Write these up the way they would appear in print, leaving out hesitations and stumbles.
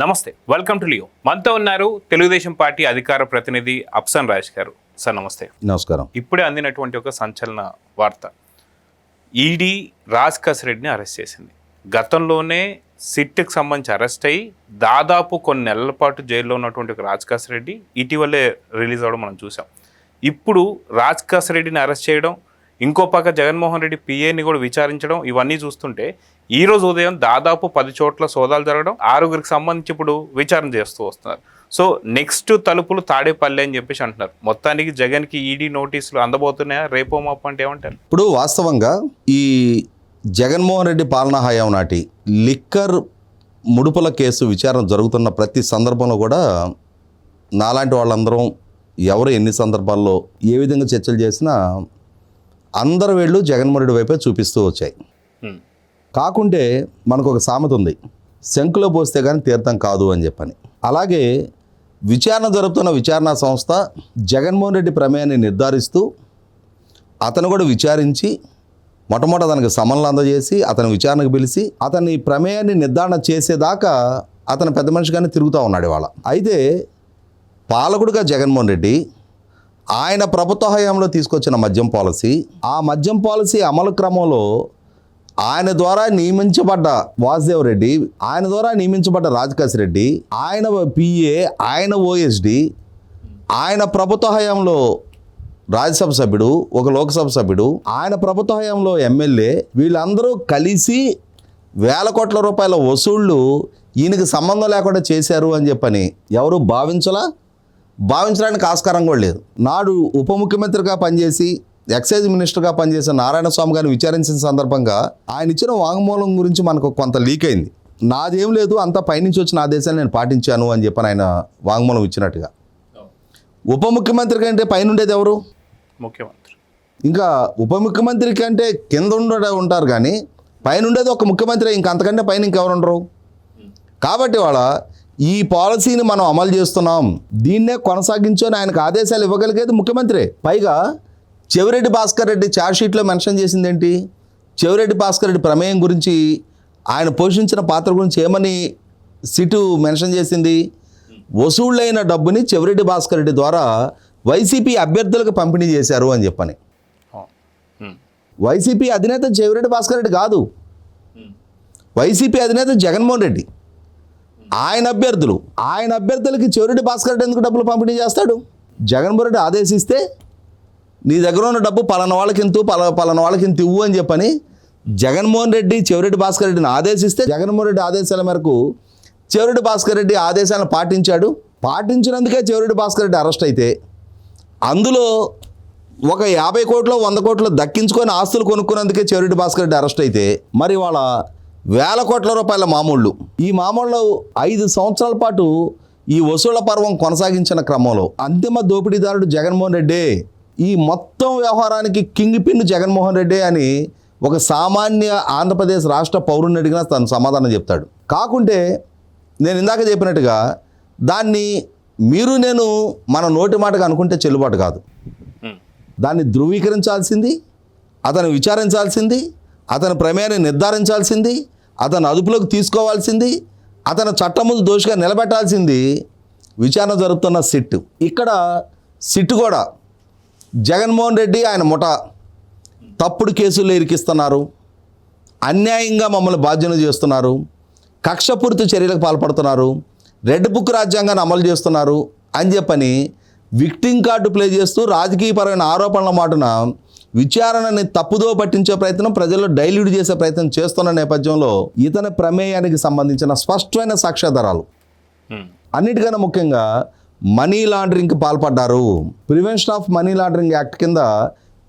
నమస్తే, welcome to Leo. మనతో ఉన్నారు తెలుగుదేశం పార్టీ అధికార ప్రతినిధి అప్సన్ రాజ్ గారు. సార్ నమస్తే. నమస్కారం. ఇప్పుడే అందినటువంటి ఒక సంచలన వార్త, ఈడీ రాజ్ కసిరెడ్డిని అరెస్ట్ చేసింది. గతంలోనే సిట్కి సంబంధించి అరెస్ట్ అయ్యి దాదాపు కొన్ని నెలల పాటు జైల్లో ఉన్నటువంటి ఒక రాజ్ కసిరెడ్డి ఇటీవలే రిలీజ్ అవ్వడం మనం చూసాం. ఇప్పుడు రాజ్ కసిరెడ్డిని అరెస్ట్ చేయడం, ఇంకో పక్క జగన్మోహన్ రెడ్డి పిఏని కూడా విచారించడం, ఇవన్నీ చూస్తుంటే ఈరోజు ఉదయం దాదాపు 10 చోట్ల సోదాలు జరగడం, 6గురికి సంబంధించి ఇప్పుడు విచారణ చేస్తూ వస్తున్నారు. సో నెక్స్ట్ తలుపులు తాడేపల్లి అని చెప్పేసి అంటున్నారు. మొత్తానికి జగన్కి ఈడీ నోటీసులు అందబోతున్నాయా రేపో మాపు అంటే ఏమంటారు? ఇప్పుడు వాస్తవంగా ఈ జగన్మోహన్ రెడ్డి పాలనా హయాం నాటి లిక్కర్ ముడుపుల కేసు విచారణ జరుగుతున్న ప్రతి సందర్భంలో కూడా నాలాంటి వాళ్ళందరం ఎవరు ఎన్ని సందర్భాల్లో ఏ విధంగా చర్చలు చేసినా అందరు వీళ్ళు జగన్మోహన్ రెడ్డి వైపే చూపిస్తూ వచ్చాయి. కాకుంటే మనకు ఒక సామెత ఉంది, శంకులో పోస్తే కానీ తీర్థం కాదు అని చెప్పని. అలాగే విచారణ జరుపుతున్న విచారణా సంస్థ జగన్మోహన్ రెడ్డి ప్రమేయాన్ని నిర్ధారిస్తూ అతను కూడా విచారించి మొట్టమొదటి అతనికి సమన్లు అందజేసి అతను విచారణకు పిలిచి అతని ప్రమేయాన్ని నిర్ధారణ చేసేదాకా అతను పెద్ద మనిషిగానే తిరుగుతూ ఉన్నాడు ఇవాళ. అయితే పాలకుడుగా జగన్మోహన్ రెడ్డి ఆయన ప్రభుత్వ హయాంలో తీసుకొచ్చిన మద్యం పాలసీ, ఆ మద్యం పాలసీ అమలు క్రమంలో ఆయన ద్వారా నియమించబడ్డ వాసుదేవ్ రెడ్డి, ఆయన ద్వారా నియమించబడ్డ రాజ్ కసిరెడ్డి, ఆయన పిఏ, ఆయన ఓఎస్డి, ఆయన ప్రభుత్వ హయాంలో రాజ్యసభ సభ్యుడు, ఒక లోక్సభ సభ్యుడు, ఆయన ప్రభుత్వ హయాంలో ఎమ్మెల్యే, వీళ్ళందరూ కలిసి వేల కోట్ల రూపాయల వసూళ్లు ఈయనకి సంబంధం లేకుండా చేశారు అని చెప్పని ఎవరు భావించడానికి ఆస్కారం కూడా లేదు. నాడు ఉప ముఖ్యమంత్రిగా పనిచేసి ఎక్సైజ్ మినిస్టర్గా పనిచేసిన నారాయణ స్వామి గారిని విచారించిన సందర్భంగా ఆయన ఇచ్చిన వాంగ్మూలం గురించి మనకు కొంత లీక్ అయింది. నాదేం లేదు, అంతా పైనుంచి వచ్చిన ఆదేశాలు నేను పాటించాను అని చెప్పని ఆయన వాంగ్మూలం ఇచ్చినట్టుగా. ఉప ముఖ్యమంత్రి కంటే పైన ఉండేది ఎవరు? ముఖ్యమంత్రి. ఇంకా ఉప ముఖ్యమంత్రి కంటే కింద ఉంటారు కానీ పైన ఉండేది ఒక ముఖ్యమంత్రి, ఇంకా అంతకంటే పైన ఇంకెవరు ఉండరు. కాబట్టి వాళ్ళ ఈ పాలసీని మనం అమలు చేస్తున్నాం, దీన్నే కొనసాగించని ఆయనకు ఆదేశాలు ఇవ్వగలిగేది ముఖ్యమంత్రి. పైగా చెవిరెడ్డి భాస్కర్ రెడ్డి ఛార్జ్షీట్లో మెన్షన్ చేసింది ఏంటి? చెవిరెడ్డి భాస్కర్ రెడ్డి ప్రమేయం గురించి, ఆయన పోషించిన పాత్ర గురించి ఏమని సిటు మెన్షన్ చేసింది? వసూళ్ళైన డబ్బుని చెవిరెడ్డి భాస్కర్ రెడ్డి ద్వారా వైసీపీ అభ్యర్థులకు పంపిణీ చేశారు అని చెప్పని. వైసీపీ అధినేత చెవిరెడ్డి భాస్కర్ రెడ్డి కాదు, వైసీపీ అధినేత జగన్మోహన్ రెడ్డి. ఆయన అభ్యర్థులకి చెవిరెడ్డి భాస్కర్ రెడ్డి ఎందుకు డబ్బులు పంపిణీ చేస్తాడు? జగన్మోహన్ రెడ్డి ఆదేశిస్తే నీ దగ్గర ఉన్న డబ్బు పలానా వాళ్ళకి ఇంత ఇవ్వు అని చెప్పని జగన్మోహన్ రెడ్డి చెవిరెడ్డి భాస్కర్ రెడ్డిని ఆదేశిస్తే జగన్మోహన్ రెడ్డి ఆదేశాల మేరకు చెవిరెడ్డి భాస్కర్ రెడ్డి ఆదేశాలను పాటించాడు. పాటించినందుకే చెవిరెడ్డి భాస్కర్ రెడ్డి అరెస్ట్ అయితే అందులో ఒక 50 కోట్లు 100 కోట్లు దక్కించుకొని ఆస్తులు కొనుక్కున్నందుకే చెవిరెడ్డి భాస్కర్ రెడ్డి అరెస్ట్ అయితే మరి వాళ్ళ వేల కోట్ల రూపాయల మామూళ్ళు, ఈ మామూళ్ళు 5 సంవత్సరాల పాటు ఈ వసూళ్ల పర్వం కొనసాగించిన క్రమంలో అంతిమ దోపిడీదారుడు జగన్మోహన్ రెడ్డి, ఈ మొత్తం వ్యవహారానికి కింగ్ పిన్ జగన్మోహన్ రెడ్డి అని ఒక సామాన్య ఆంధ్రప్రదేశ్ రాష్ట్ర పౌరుని అడిగినా తను సమాధానం చెప్తాడు. కాకుంటే నేను ఇందాక చెప్పినట్టుగా దాన్ని మీరు నేను మన నోటి మాటగా అనుకుంటే చెల్లుబాటు కాదు. దాన్ని ధృవీకరించాల్సింది, అతను విచారించాల్సింది, అతని ప్రమేయాన్ని నిర్ధారించాల్సింది, అతను అదుపులోకి తీసుకోవాల్సింది, అతను చట్టం ముందు దోషిగా నిలబెట్టాల్సింది విచారణ జరుపుతున్న సిట్. ఇక్కడ సిట్ కూడా జగన్మోహన్ రెడ్డి ఆయన ముఠా తప్పుడు కేసుల్లో ఇరికిస్తున్నారు, అన్యాయంగా మమ్మల్ని బాధ్యత చేస్తున్నారు, కక్షపూరిత చర్యలకు పాల్పడుతున్నారు, రెడ్ బుక్ రాజ్యాంగాన్ని అమలు చేస్తున్నారు అని చెప్పని విక్టింగ్ కార్డు ప్లే చేస్తూ రాజకీయపరమైన ఆరోపణల మాటున విచారణని తప్పుదో పట్టించే ప్రయత్నం, ప్రజల్లో డైల్యూట్ చేసే ప్రయత్నం చేస్తున్న నేపథ్యంలో ఇతని ప్రమేయానికి సంబంధించిన స్పష్టమైన సాక్ష్యాధారాలు, అన్నిటికన్నా ముఖ్యంగా మనీ లాండరింగ్కి పాల్పడ్డారు. Prevention of money laundering act కింద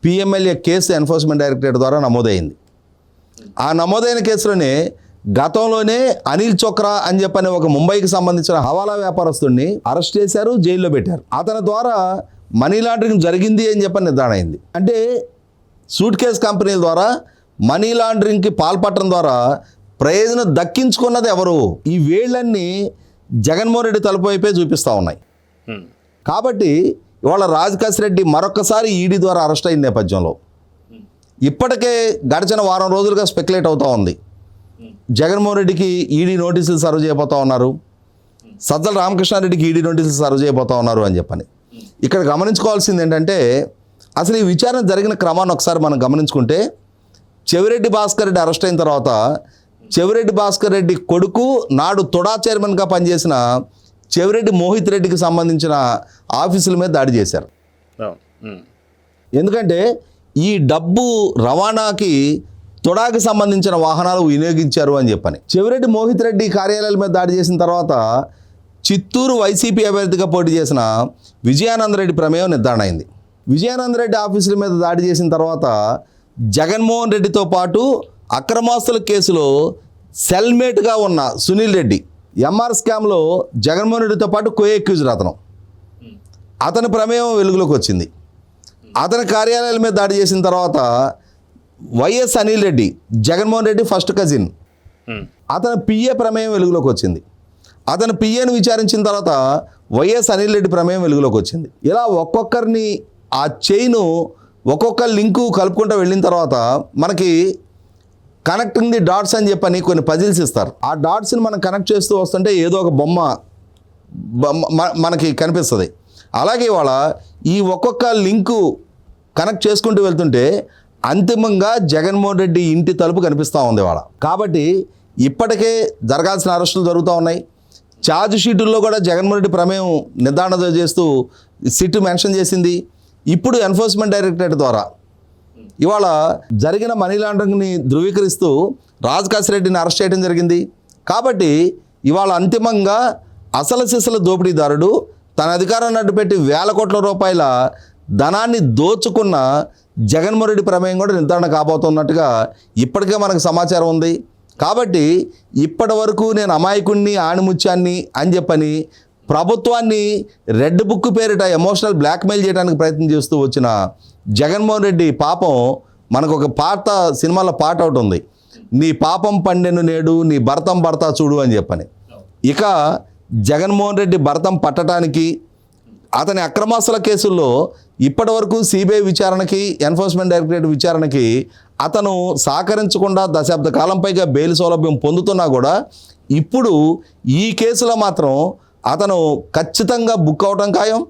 పిఎంఎల్ఏ కేసు ఎన్ఫోర్స్మెంట్ డైరెక్టరేట్ ద్వారా నమోదైంది. ఆ నమోదైన కేసులోనే గతంలోనే అనిల్ చోక్రా అని చెప్పని ఒక ముంబైకి సంబంధించిన హవాలా వ్యాపారస్తుడిని అరెస్ట్ చేశారు, జైల్లో పెట్టారు. అతని ద్వారా మనీ లాండరింగ్ జరిగింది అని చెప్పని నిర్ధారణ అయింది. అంటే సూట్ కేస్ కంపెనీల ద్వారా మనీ లాండరింగ్కి పాల్పడటం ద్వారా ప్రయోజనం దక్కించుకున్నది ఎవరు? ఈ వేళ్ళన్నీ జగన్మోహన్ రెడ్డి తలుపు వైపే చూపిస్తూ ఉన్నాయి. కాబట్టి ఇవాళ రాజ్ కసిరెడ్డి మరొకసారి ఈడీ ద్వారా అరెస్ట్ అయిన నేపథ్యంలో ఇప్పటికే గడిచిన వారం రోజులుగా స్పెక్యులేట్ అవుతూ ఉంది. జగన్మోహన్ రెడ్డికి ఈడీ నోటీసులు సర్వ్ చేయబోతూ ఉన్నారు, సజ్జల రామకృష్ణారెడ్డికి ఈడీ నోటీసులు సర్వ్ చేయబోతా ఉన్నారు అని చెప్పని. ఇక్కడ గమనించుకోవాల్సింది ఏంటంటే అసలు ఈ విచారణ జరిగిన క్రమాన్ని ఒకసారి మనం గమనించుకుంటే చెవిరెడ్డి భాస్కర్ రెడ్డి అరెస్ట్ అయిన తర్వాత చెవిరెడ్డి భాస్కర్ రెడ్డి కొడుకు నాడు తొడా చైర్మన్గా పనిచేసిన చెవిరెడ్డి మోహిత్ రెడ్డికి సంబంధించిన ఆఫీసుల మీద దాడి చేశారు. ఎందుకంటే ఈ డబ్బు రవాణాకి తొడాకి సంబంధించిన వాహనాలు వినియోగించారు అని చెప్పని. చెవిరెడ్డి మోహిత్ రెడ్డి కార్యాలయాల మీద దాడి చేసిన తర్వాత చిత్తూరు వైసీపీ అభ్యర్థిగా పోటీ చేసిన విజయానందరెడ్డి ప్రమేయం నిర్ధారణ అయింది. విజయానందరెడ్డి ఆఫీసుల మీద దాడి చేసిన తర్వాత జగన్మోహన్ రెడ్డితో పాటు అక్రమాస్తుల కేసులో సెల్మేట్గా ఉన్న సునీల్ రెడ్డి ఎంఆర్ స్కామ్లో జగన్మోహన్ రెడ్డితో పాటు కో-అక్యూజ్డ్ అతని ప్రమేయం వెలుగులోకి వచ్చింది. అతని కార్యాలయాల మీద దాడి చేసిన తర్వాత YS Anil Reddy Jaganmohan Reddy first cousin అతని పిఏ ప్రమేయం వెలుగులోకి వచ్చింది. అతని పిఏను విచారించిన తర్వాత వైఎస్ అనిల్ రెడ్డి ప్రమేయం వెలుగులోకి వచ్చింది. ఇలా ఒక్కొక్కరిని ఆ చైను ఒక్కొక్క లింకు కలుపుకుంటూ వెళ్ళిన తర్వాత మనకి కనెక్టింగ్ ది డాట్స్ అని చెప్పని కొన్ని పజిల్స్ ఇస్తారు. ఆ డాట్స్ని మనం కనెక్ట్ చేస్తూ వస్తుంటే ఏదో ఒక బొమ్మ మనకి కనిపిస్తుంది. అలాగే ఇవాళ ఈ ఒక్కొక్క లింకు కనెక్ట్ చేసుకుంటూ వెళ్తుంటే అంతిమంగా జగన్మోహన్ రెడ్డి ఇంటి తలుపు కనిపిస్తూ ఉంది ఇవాళ. కాబట్టి ఇప్పటికే జరగాల్సిన అరెస్టులు జరుగుతూ ఉన్నాయి. ఛార్జ్ షీటుల్లో కూడా జగన్మోహన్ రెడ్డి ప్రమేయం నిర్ధారణ చేస్తూ సిట్ మెన్షన్ చేసింది. ఇప్పుడు ఎన్ఫోర్స్మెంట్ డైరెక్టరేట్ ద్వారా ఇవాళ జరిగిన మనీ లాండరింగ్ని ధృవీకరిస్తూ రాజ్ కాసిరెడ్డిని అరెస్ట్ చేయడం జరిగింది. కాబట్టి ఇవాళ అంతిమంగా అసలు సిసల దోపిడీదారుడు తన అధికారాన్ని అడ్డుపెట్టి వేల కోట్ల రూపాయల ధనాన్ని దోచుకున్న జగన్మోహన్ రెడ్డి ప్రమేయం కూడా నిర్ధారణ కాబోతున్నట్టుగా ఇప్పటికే మనకు సమాచారం ఉంది. కాబట్టి ఇప్పటి వరకు నేను అమాయకుణ్ణి ఆణిముత్యాన్ని అని చెప్పని ప్రభుత్వాన్ని రెడ్ బుక్ పేరిట ఎమోషనల్ బ్లాక్మెయిల్ చేయడానికి ప్రయత్నం చేస్తూ వచ్చిన జగన్మోహన్ రెడ్డి పాపం మనకు ఒక పాట సినిమాలో పాట ఒకటి ఉంది, నీ పాపం పండెను నేడు నీ భరతం భర్త చూడు అని చెప్పని. ఇక జగన్మోహన్ రెడ్డి భరతం పట్టడానికి అతని అక్రమాస్తుల కేసుల్లో ఇప్పటి వరకు సిబిఐ విచారణకి ఎన్ఫోర్స్మెంట్ డైరెక్టరేట్ విచారణకి అతను సహకరించకుండా దశాబ్ద కాలం పైగా బెయిల్ సౌలభ్యం పొందుతున్నా కూడా ఇప్పుడు ఈ కేసులో మాత్రం అతను ఖచ్చితంగా బుక్ అవడం ఖాయం,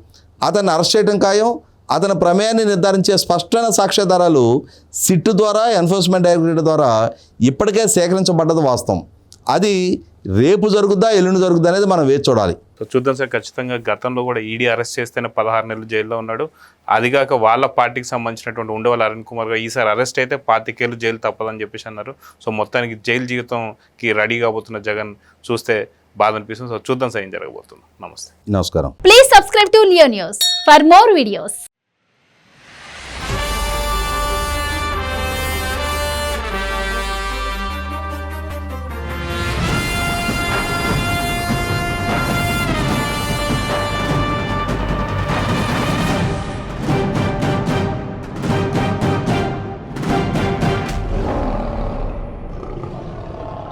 అతన్ని అరెస్ట్ చేయడం ఖాయం. అతని ప్రమేయాన్ని నిర్ధారించే స్పష్టమైన సాక్ష్యాధారాలు సిట్ ద్వారా ఎన్ఫోర్స్మెంట్ డైరెక్టరేట్ ద్వారా ఇప్పటికే సేకరించబడ్డది వాస్తవం. అది రేపు జరుగుద్దా ఎల్లుండి జరుగుద్దా అనేది మనం వేచి చూడాలి. సో చూద్దాం సార్. ఖచ్చితంగా గతంలో కూడా ఈడీ అరెస్ట్ చేస్తేనే 16 నెలలు జైల్లో ఉన్నాడు. అదిగాక వాళ్ళ పార్టీకి సంబంధించినటువంటి ఉండేవాళ్ళ అరుణ్ కుమార్ గారు ఈసారి అరెస్ట్ అయితే 25 ఏళ్ళు జైలు తప్పదని చెప్పేసి అన్నారు. సో మొత్తానికి జైలు జీవితంకి రెడీ కాబోతున్న జగన్ చూస్తే బాధ అనిపిస్తుంది. సో చూద్దాం సార్ ఏం జరగబోతుంది. నమస్తే, నమస్కారం. Please subscribe to Leo news for more videos.